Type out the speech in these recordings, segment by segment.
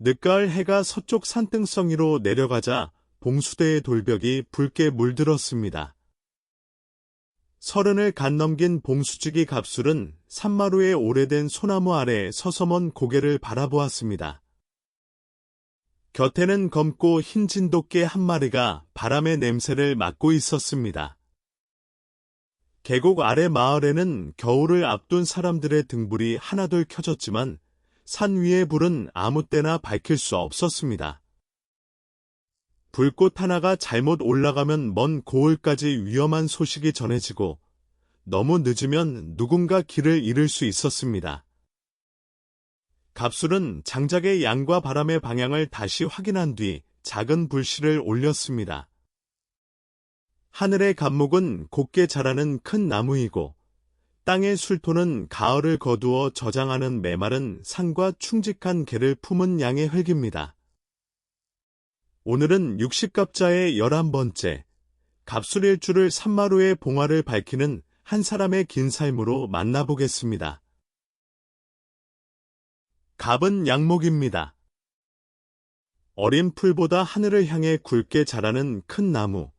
늦가을 해가 서쪽 산등성이로 내려가자 봉수대의 돌벽이 붉게 물들었습니다. 서른을 갓 넘긴 봉수지기 갑술은 산마루의 오래된 소나무 아래 서서 먼 고개를 바라보았습니다. 곁에는 검고 흰 진돗개 한 마리가 바람의 냄새를 맡고 있었습니다. 계곡 아래 마을에는 겨울을 앞둔 사람들의 등불이 하나둘 켜졌지만 산 위의 불은 아무 때나 밝힐 수 없었습니다. 불꽃 하나가 잘못 올라가면 먼 고을까지 위험한 소식이 전해지고 너무 늦으면 누군가 길을 잃을 수 있었습니다. 갑술은 장작의 양과 바람의 방향을 다시 확인한 뒤 작은 불씨를 올렸습니다. 하늘의 갑목은 곱게 자라는 큰 나무이고 땅의 술토는 가을을 거두어 저장하는 메마른 산과 충직한 개를 품은 양의 흙입니다. 오늘은 60갑자의 11번째, 갑술일주를 산마루의 봉화를 밝히는 한 사람의 긴 삶으로 만나보겠습니다. 갑은 양목입니다. 어린 풀보다 하늘을 향해 굵게 자라는 큰 나무,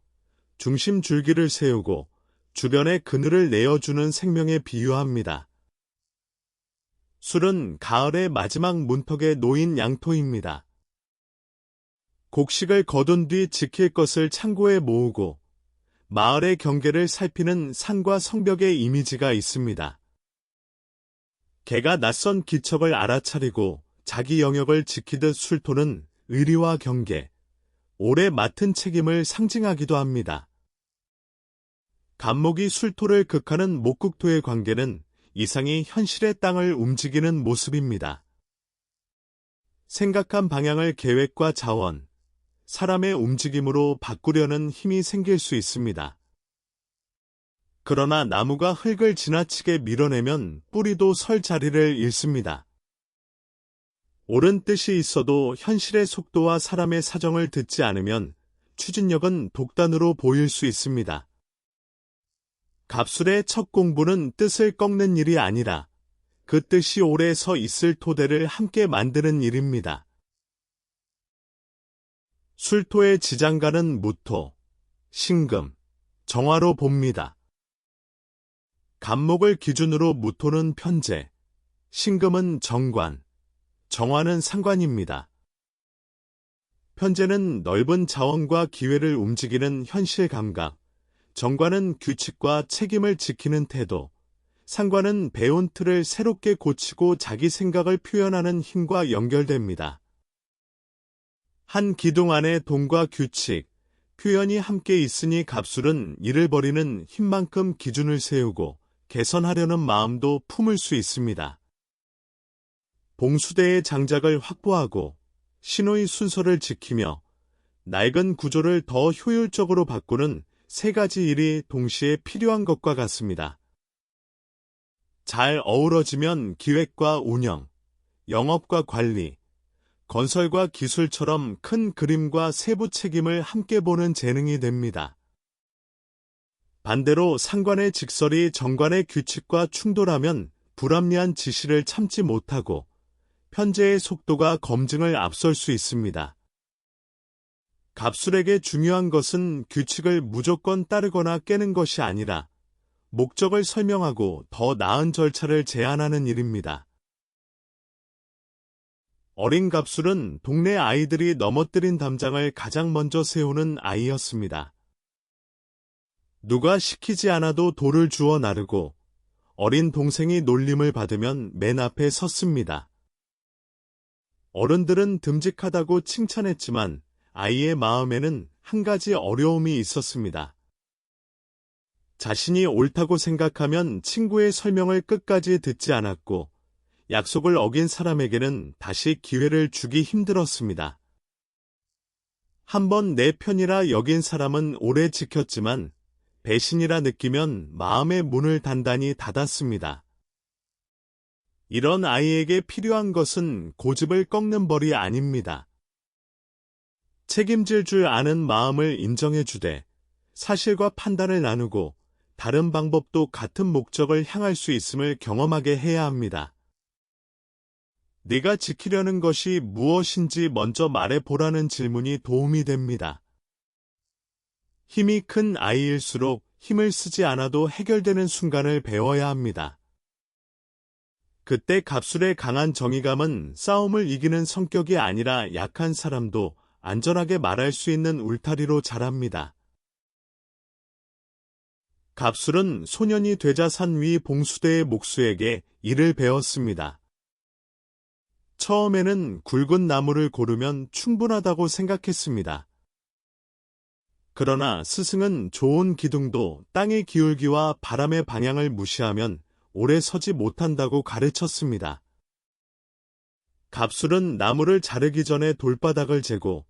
중심 줄기를 세우고 주변에 그늘을 내어주는 생명에 비유합니다. 술은 가을의 마지막 문턱에 놓인 양토입니다. 곡식을 거둔 뒤 지킬 것을 창고에 모으고 마을의 경계를 살피는 산과 성벽의 이미지가 있습니다. 개가 낯선 기척을 알아차리고 자기 영역을 지키듯 술토는 의리와 경계, 오래 맡은 책임을 상징하기도 합니다. 갑목이 술토를 극하는 목국토의 관계는 이상이 현실의 땅을 움직이는 모습입니다. 생각한 방향을 계획과 자원, 사람의 움직임으로 바꾸려는 힘이 생길 수 있습니다. 그러나 나무가 흙을 지나치게 밀어내면 뿌리도 설 자리를 잃습니다. 옳은 뜻이 있어도 현실의 속도와 사람의 사정을 듣지 않으면 추진력은 독단으로 보일 수 있습니다. 갑술의 첫 공부는 뜻을 꺾는 일이 아니라 그 뜻이 오래 서 있을 토대를 함께 만드는 일입니다. 술토의 지장가는 무토, 신금, 정화로 봅니다. 갑목을 기준으로 무토는 편재, 신금은 정관, 정화는 상관입니다. 편재는 넓은 자원과 기회를 움직이는 현실 감각, 정관은 규칙과 책임을 지키는 태도, 상관은 배운 틀을 새롭게 고치고 자기 생각을 표현하는 힘과 연결됩니다. 한 기둥 안에 동과 규칙, 표현이 함께 있으니 갑술은 이를 버리는 힘만큼 기준을 세우고 개선하려는 마음도 품을 수 있습니다. 봉수대의 장작을 확보하고 신호의 순서를 지키며 낡은 구조를 더 효율적으로 바꾸는 세 가지 일이 동시에 필요한 것과 같습니다. 잘 어우러지면 기획과 운영, 영업과 관리, 건설과 기술처럼 큰 그림과 세부 책임을 함께 보는 재능이 됩니다. 반대로 상관의 직설이 정관의 규칙과 충돌하면 불합리한 지시를 참지 못하고 편재의 속도가 검증을 앞설 수 있습니다. 갑술에게 중요한 것은 규칙을 무조건 따르거나 깨는 것이 아니라 목적을 설명하고 더 나은 절차를 제안하는 일입니다. 어린 갑술은 동네 아이들이 넘어뜨린 담장을 가장 먼저 세우는 아이였습니다. 누가 시키지 않아도 돌을 주워 나르고 어린 동생이 놀림을 받으면 맨 앞에 섰습니다. 어른들은 듬직하다고 칭찬했지만 아이의 마음에는 한 가지 어려움이 있었습니다. 자신이 옳다고 생각하면 친구의 설명을 끝까지 듣지 않았고 약속을 어긴 사람에게는 다시 기회를 주기 힘들었습니다. 한번 내 편이라 여긴 사람은 오래 지켰지만 배신이라 느끼면 마음의 문을 단단히 닫았습니다. 이런 아이에게 필요한 것은 고집을 꺾는 벌이 아닙니다. 책임질 줄 아는 마음을 인정해주되 사실과 판단을 나누고 다른 방법도 같은 목적을 향할 수 있음을 경험하게 해야 합니다. 네가 지키려는 것이 무엇인지 먼저 말해보라는 질문이 도움이 됩니다. 힘이 큰 아이일수록 힘을 쓰지 않아도 해결되는 순간을 배워야 합니다. 그때 갑술의 강한 정의감은 싸움을 이기는 성격이 아니라 약한 사람도 안전하게 말할 수 있는 울타리로 자랍니다. 갑술은 소년이 되자 산 위 봉수대의 목수에게 일을 배웠습니다. 처음에는 굵은 나무를 고르면 충분하다고 생각했습니다. 그러나 스승은 좋은 기둥도 땅의 기울기와 바람의 방향을 무시하면 오래 서지 못한다고 가르쳤습니다. 갑술은 나무를 자르기 전에 돌바닥을 재고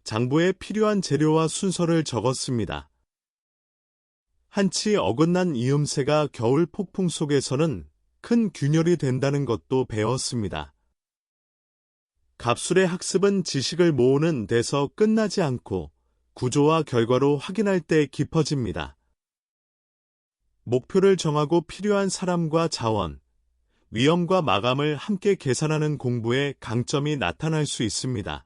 장부에 필요한 재료와 순서를 적었습니다. 한치 어긋난 이음새가 겨울 폭풍 속에서는 큰 균열이 된다는 것도 배웠습니다. 갑술의 학습은 지식을 모으는 데서 끝나지 않고 구조와 결과로 확인할 때 깊어집니다. 목표를 정하고 필요한 사람과 자원, 위험과 마감을 함께 계산하는 공부에 강점이 나타날 수 있습니다.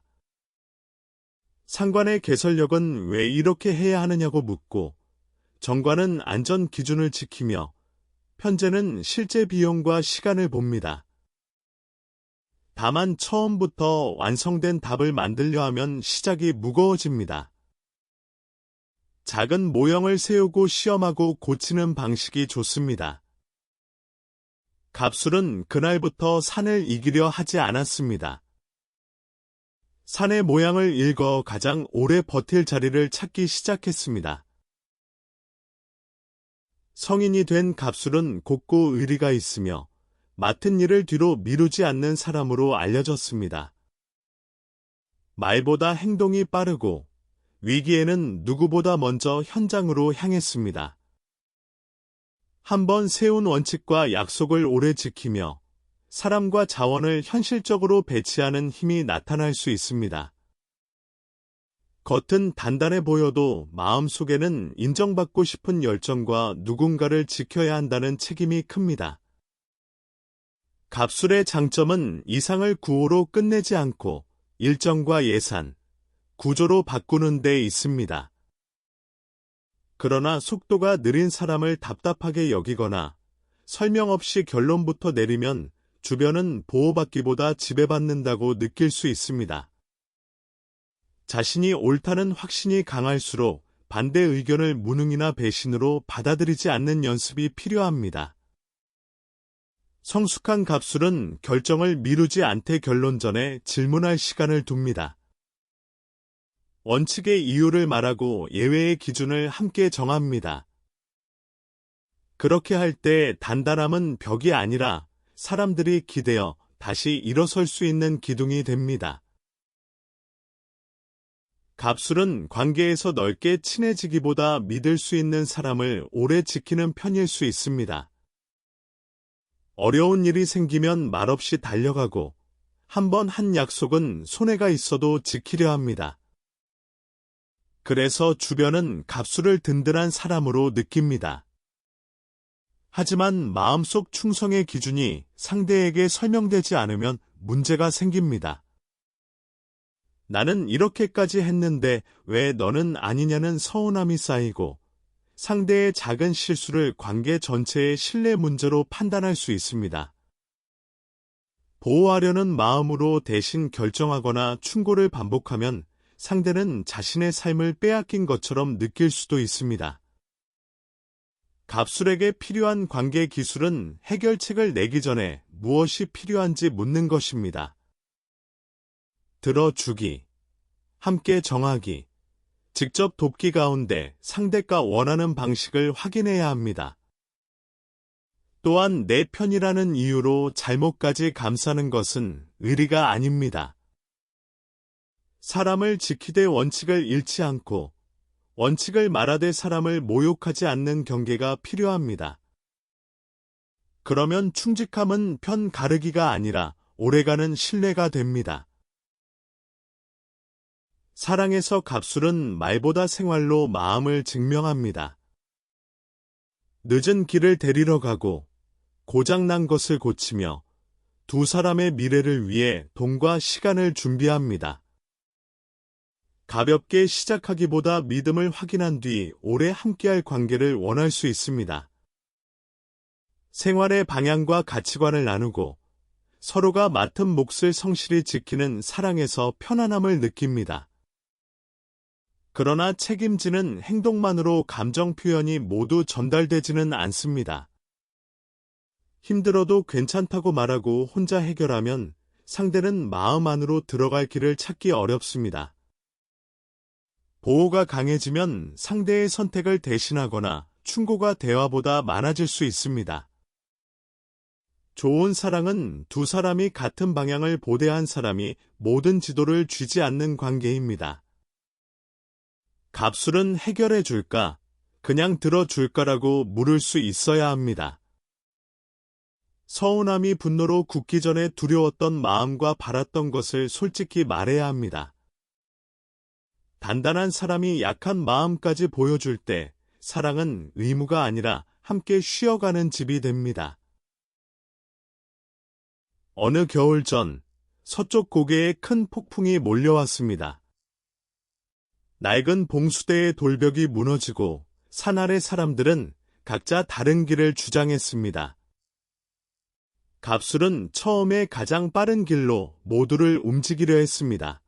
상관의 개설력은 왜 이렇게 해야 하느냐고 묻고, 정관은 안전 기준을 지키며 편제는 실제 비용과 시간을 봅니다. 다만 처음부터 완성된 답을 만들려 하면 시작이 무거워집니다. 작은 모형을 세우고 시험하고 고치는 방식이 좋습니다. 갑술은 그날부터 산을 이기려 하지 않았습니다. 산의 모양을 읽어 가장 오래 버틸 자리를 찾기 시작했습니다. 성인이 된 갑술은 곱고 의리가 있으며 맡은 일을 뒤로 미루지 않는 사람으로 알려졌습니다. 말보다 행동이 빠르고 위기에는 누구보다 먼저 현장으로 향했습니다. 한번 세운 원칙과 약속을 오래 지키며 사람과 자원을 현실적으로 배치하는 힘이 나타날 수 있습니다. 겉은 단단해 보여도 마음속에는 인정받고 싶은 열정과 누군가를 지켜야 한다는 책임이 큽니다. 갑술의 장점은 이상을 구호로 끝내지 않고 일정과 예산, 구조로 바꾸는 데 있습니다. 그러나 속도가 느린 사람을 답답하게 여기거나 설명 없이 결론부터 내리면 주변은 보호받기보다 지배받는다고 느낄 수 있습니다. 자신이 옳다는 확신이 강할수록 반대 의견을 무능이나 배신으로 받아들이지 않는 연습이 필요합니다. 성숙한 갑술은 결정을 미루지 않되 결론 전에 질문할 시간을 둡니다. 원칙의 이유를 말하고 예외의 기준을 함께 정합니다. 그렇게 할 때 단단함은 벽이 아니라 사람들이 기대어 다시 일어설 수 있는 기둥이 됩니다. 갑술은 관계에서 넓게 친해지기보다 믿을 수 있는 사람을 오래 지키는 편일 수 있습니다. 어려운 일이 생기면 말없이 달려가고 한 번 한 약속은 손해가 있어도 지키려 합니다. 그래서 주변은 갑술을 든든한 사람으로 느낍니다. 하지만 마음속 충성의 기준이 상대에게 설명되지 않으면 문제가 생깁니다. 나는 이렇게까지 했는데 왜 너는 아니냐는 서운함이 쌓이고 상대의 작은 실수를 관계 전체의 신뢰 문제로 판단할 수 있습니다. 보호하려는 마음으로 대신 결정하거나 충고를 반복하면 상대는 자신의 삶을 빼앗긴 것처럼 느낄 수도 있습니다. 갑술에게 필요한 관계 기술은 해결책을 내기 전에 무엇이 필요한지 묻는 것입니다. 들어주기, 함께 정하기, 직접 돕기 가운데 상대가 원하는 방식을 확인해야 합니다. 또한 내 편이라는 이유로 잘못까지 감싸는 것은 의리가 아닙니다. 사람을 지키되 원칙을 잃지 않고 원칙을 말하되 사람을 모욕하지 않는 경계가 필요합니다. 그러면 충직함은 편 가르기가 아니라 오래가는 신뢰가 됩니다. 사랑에서 갑술은 말보다 생활로 마음을 증명합니다. 늦은 길을 데리러 가고 고장난 것을 고치며 두 사람의 미래를 위해 돈과 시간을 준비합니다. 가볍게 시작하기보다 믿음을 확인한 뒤 오래 함께할 관계를 원할 수 있습니다. 생활의 방향과 가치관을 나누고 서로가 맡은 몫을 성실히 지키는 사랑에서 편안함을 느낍니다. 그러나 책임지는 행동만으로 감정 표현이 모두 전달되지는 않습니다. 힘들어도 괜찮다고 말하고 혼자 해결하면 상대는 마음 안으로 들어갈 길을 찾기 어렵습니다. 보호가 강해지면 상대의 선택을 대신하거나 충고가 대화보다 많아질 수 있습니다. 좋은 사랑은 두 사람이 같은 방향을 보대한 사람이 모든 지도를 쥐지 않는 관계입니다. 갑술은 해결해 줄까, 그냥 들어줄까라고 물을 수 있어야 합니다. 서운함이 분노로 굳기 전에 두려웠던 마음과 바랐던 것을 솔직히 말해야 합니다. 단단한 사람이 약한 마음까지 보여줄 때 사랑은 의무가 아니라 함께 쉬어가는 집이 됩니다. 어느 겨울 전 서쪽 고개에 큰 폭풍이 몰려왔습니다. 낡은 봉수대의 돌벽이 무너지고 산 아래 사람들은 각자 다른 길을 주장했습니다. 갑술은 처음에 가장 빠른 길로 모두를 움직이려 했습니다.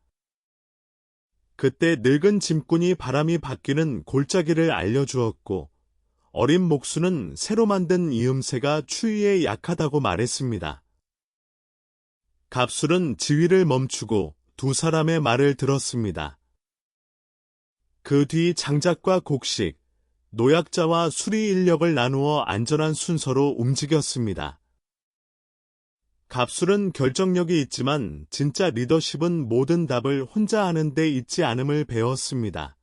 그때 늙은 짐꾼이 바람이 바뀌는 골짜기를 알려주었고 어린 목수는 새로 만든 이음새가 추위에 약하다고 말했습니다. 갑술은 지휘를 멈추고 두 사람의 말을 들었습니다. 그 뒤 장작과 곡식, 노약자와 수리 인력을 나누어 안전한 순서로 움직였습니다. 갑술은 결정력이 있지만 진짜 리더십은 모든 답을 혼자 하는 데 있지 않음을 배웠습니다.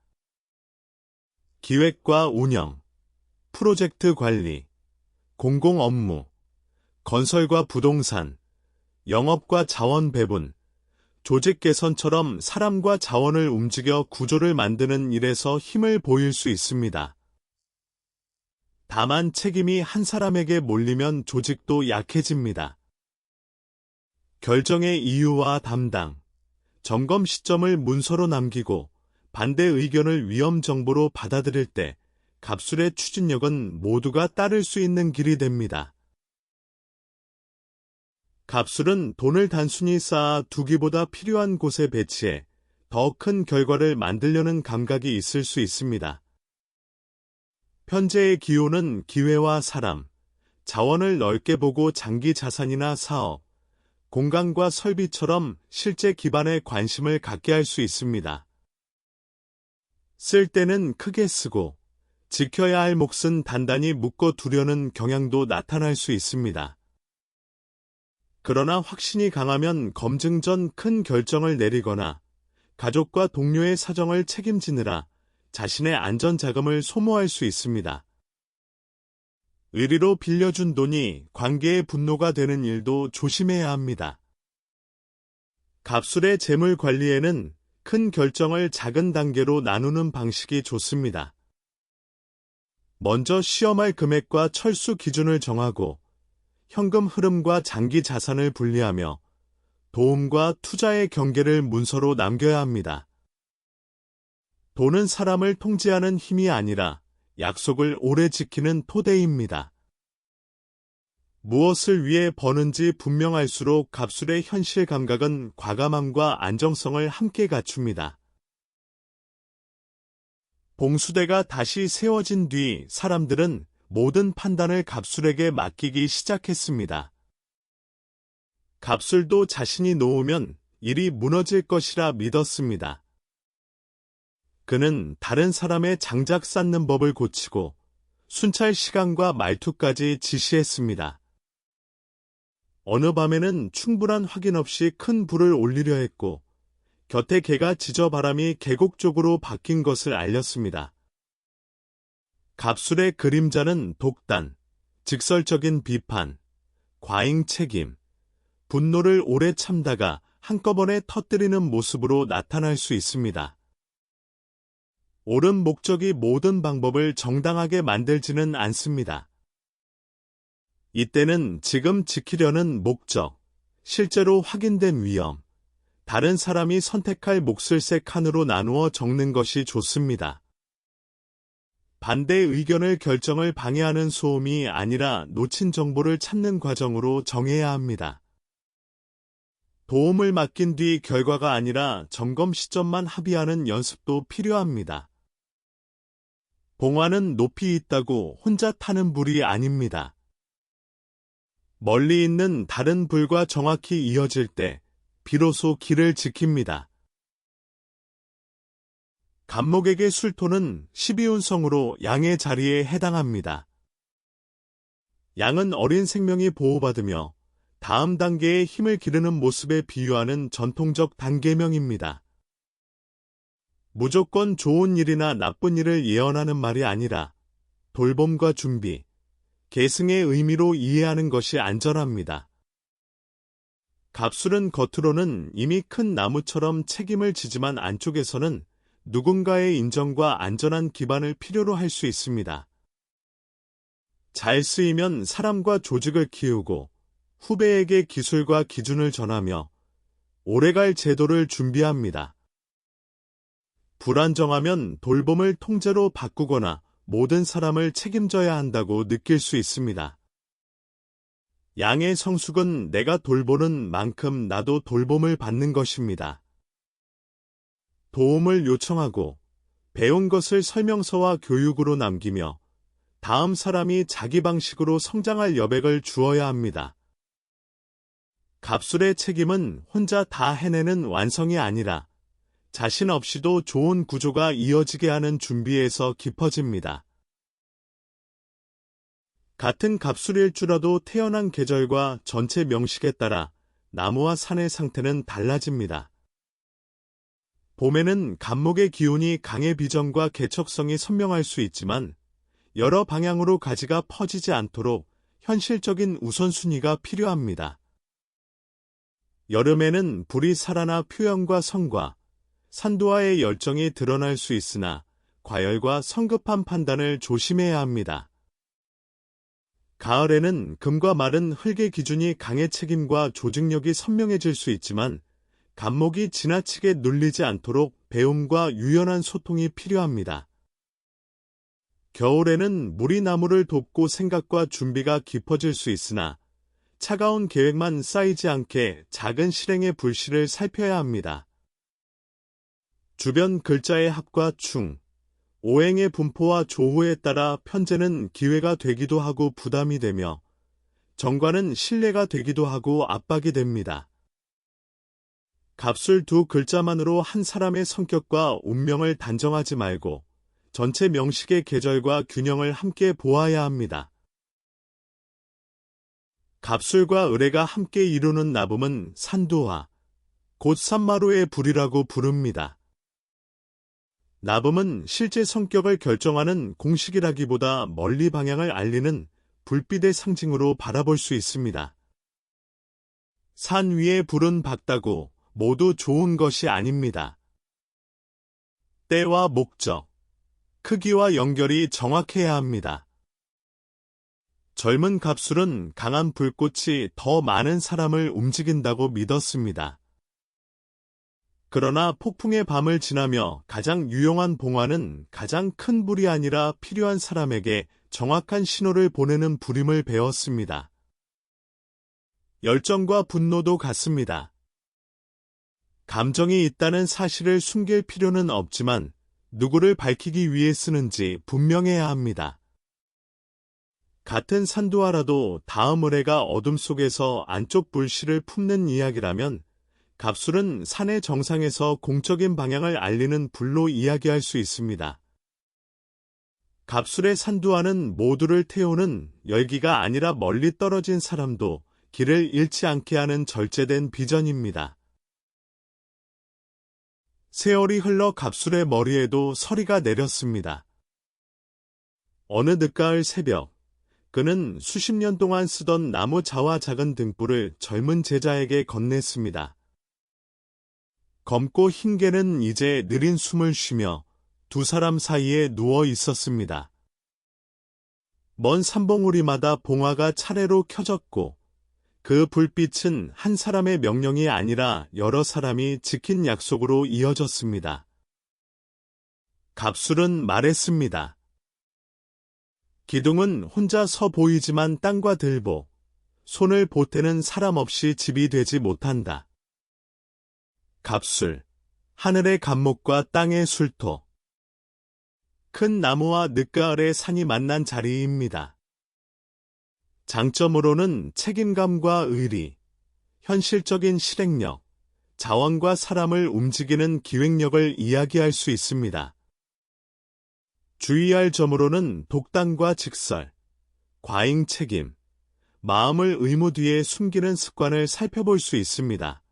기획과 운영, 프로젝트 관리, 공공 업무, 건설과 부동산, 영업과 자원 배분, 조직 개선처럼 사람과 자원을 움직여 구조를 만드는 일에서 힘을 보일 수 있습니다. 다만 책임이 한 사람에게 몰리면 조직도 약해집니다. 결정의 이유와 담당, 점검 시점을 문서로 남기고 반대 의견을 위험 정보로 받아들일 때 갑술의 추진력은 모두가 따를 수 있는 길이 됩니다. 갑술은 돈을 단순히 쌓아 두기보다 필요한 곳에 배치해 더 큰 결과를 만들려는 감각이 있을 수 있습니다. 현재의 기호는 기회와 사람, 자원을 넓게 보고 장기 자산이나 사업, 공간과 설비처럼 실제 기반에 관심을 갖게 할 수 있습니다. 쓸 때는 크게 쓰고 지켜야 할 몫은 단단히 묶어 두려는 경향도 나타날 수 있습니다. 그러나 확신이 강하면 검증 전 큰 결정을 내리거나 가족과 동료의 사정을 책임지느라 자신의 안전 자금을 소모할 수 있습니다. 의리로 빌려준 돈이 관계의 분노가 되는 일도 조심해야 합니다. 갑술의 재물 관리에는 큰 결정을 작은 단계로 나누는 방식이 좋습니다. 먼저 시험할 금액과 철수 기준을 정하고 현금 흐름과 장기 자산을 분리하며 도움과 투자의 경계를 문서로 남겨야 합니다. 돈은 사람을 통제하는 힘이 아니라 약속을 오래 지키는 토대입니다. 무엇을 위해 버는지 분명할수록 갑술의 현실 감각은 과감함과 안정성을 함께 갖춥니다. 봉수대가 다시 세워진 뒤 사람들은 모든 판단을 갑술에게 맡기기 시작했습니다. 갑술도 자신이 놓으면 일이 무너질 것이라 믿었습니다. 그는 다른 사람의 장작 쌓는 법을 고치고 순찰 시간과 말투까지 지시했습니다. 어느 밤에는 충분한 확인 없이 큰 불을 올리려 했고 곁에 개가 짖어 바람이 계곡 쪽으로 바뀐 것을 알렸습니다. 갑술의 그림자는 독단, 직설적인 비판, 과잉 책임, 분노를 오래 참다가 한꺼번에 터뜨리는 모습으로 나타날 수 있습니다. 옳은 목적이 모든 방법을 정당하게 만들지는 않습니다. 이때는 지금 지키려는 목적, 실제로 확인된 위험, 다른 사람이 선택할 몫을 세 칸으로 나누어 적는 것이 좋습니다. 반대 의견을 결정을 방해하는 소음이 아니라 놓친 정보를 찾는 과정으로 정해야 합니다. 도움을 맡긴 뒤 결과가 아니라 점검 시점만 합의하는 연습도 필요합니다. 봉화는 높이 있다고 혼자 타는 불이 아닙니다. 멀리 있는 다른 불과 정확히 이어질 때 비로소 길을 지킵니다. 감목에게 술토는 12운성으로 양의 자리에 해당합니다. 양은 어린 생명이 보호받으며 다음 단계에 힘을 기르는 모습에 비유하는 전통적 단계명입니다. 무조건 좋은 일이나 나쁜 일을 예언하는 말이 아니라 돌봄과 준비, 계승의 의미로 이해하는 것이 안전합니다. 갑술은 겉으로는 이미 큰 나무처럼 책임을 지지만 안쪽에서는 누군가의 인정과 안전한 기반을 필요로 할 수 있습니다. 잘 쓰이면 사람과 조직을 키우고 후배에게 기술과 기준을 전하며 오래갈 제도를 준비합니다. 불안정하면 돌봄을 통제로 바꾸거나 모든 사람을 책임져야 한다고 느낄 수 있습니다. 양의 성숙은 내가 돌보는 만큼 나도 돌봄을 받는 것입니다. 도움을 요청하고 배운 것을 설명서와 교육으로 남기며 다음 사람이 자기 방식으로 성장할 여백을 주어야 합니다. 갑술의 책임은 혼자 다 해내는 완성이 아니라 자신 없이도 좋은 구조가 이어지게 하는 준비에서 깊어집니다. 같은 갑술일주라도 태어난 계절과 전체 명식에 따라 나무와 산의 상태는 달라집니다. 봄에는 갑목의 기운이 강해 비전과 개척성이 선명할 수 있지만 여러 방향으로 가지가 퍼지지 않도록 현실적인 우선순위가 필요합니다. 여름에는 불이 살아나 표현과 성과, 산도와의 열정이 드러날 수 있으나 과열과 성급한 판단을 조심해야 합니다. 가을에는 금과 마른 흙의 기준이 강해 책임과 조직력이 선명해질 수 있지만 갑목이 지나치게 눌리지 않도록 배움과 유연한 소통이 필요합니다. 겨울에는 물이 나무를 돕고 생각과 준비가 깊어질 수 있으나 차가운 계획만 쌓이지 않게 작은 실행의 불씨를 살펴야 합니다. 주변 글자의 합과 충, 오행의 분포와 조후에 따라 편제는 기회가 되기도 하고 부담이 되며 정과는 신뢰가 되기도 하고 압박이 됩니다. 갑술 두 글자만으로 한 사람의 성격과 운명을 단정하지 말고 전체 명식의 계절과 균형을 함께 보아야 합니다. 갑술과 을해가 함께 이루는 나붐은 산도화, 곧 산마루의 불이라고 부릅니다. 나붐은 실제 성격을 결정하는 공식이라기보다 멀리 방향을 알리는 불빛의 상징으로 바라볼 수 있습니다. 산 위에 불은 밝다고 모두 좋은 것이 아닙니다. 때와 목적, 크기와 연결이 정확해야 합니다. 젊은 갑술은 강한 불꽃이 더 많은 사람을 움직인다고 믿었습니다. 그러나 폭풍의 밤을 지나며 가장 유용한 봉화는 가장 큰 불이 아니라 필요한 사람에게 정확한 신호를 보내는 불임을 배웠습니다. 열정과 분노도 같습니다. 감정이 있다는 사실을 숨길 필요는 없지만 누구를 밝히기 위해 쓰는지 분명해야 합니다. 같은 산도화라도 다음 을해가 어둠 속에서 안쪽 불씨를 품는 이야기라면 갑술은 산의 정상에서 공적인 방향을 알리는 불로 이야기할 수 있습니다. 갑술의 산도화는 모두를 태우는 열기가 아니라 멀리 떨어진 사람도 길을 잃지 않게 하는 절제된 비전입니다. 세월이 흘러 갑술의 머리에도 서리가 내렸습니다. 어느 늦가을 새벽, 그는 수십 년 동안 쓰던 나무 자와 작은 등불을 젊은 제자에게 건넸습니다. 검고 흰 개는 이제 느린 숨을 쉬며 두 사람 사이에 누워 있었습니다. 먼 산봉우리마다 봉화가 차례로 켜졌고 그 불빛은 한 사람의 명령이 아니라 여러 사람이 지킨 약속으로 이어졌습니다. 갑술은 말했습니다. 기둥은 혼자 서 보이지만 땅과 들보, 손을 보태는 사람 없이 집이 되지 못한다. 갑술, 하늘의 갑목과 땅의 술토. 큰 나무와 늦가을의 산이 만난 자리입니다. 장점으로는 책임감과 의리, 현실적인 실행력, 자원과 사람을 움직이는 기획력을 이야기할 수 있습니다. 주의할 점으로는 독단과 직설, 과잉 책임, 마음을 의무 뒤에 숨기는 습관을 살펴볼 수 있습니다.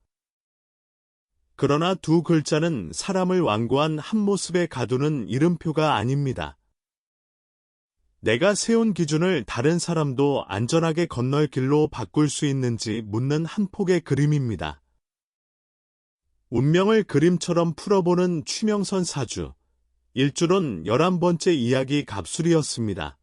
그러나 두 글자는 사람을 완고한 한 모습에 가두는 이름표가 아닙니다. 내가 세운 기준을 다른 사람도 안전하게 건널 길로 바꿀 수 있는지 묻는 한 폭의 그림입니다. 운명을 그림처럼 풀어보는 추명선 사주, 1주론 11번째 이야기 갑술이었습니다.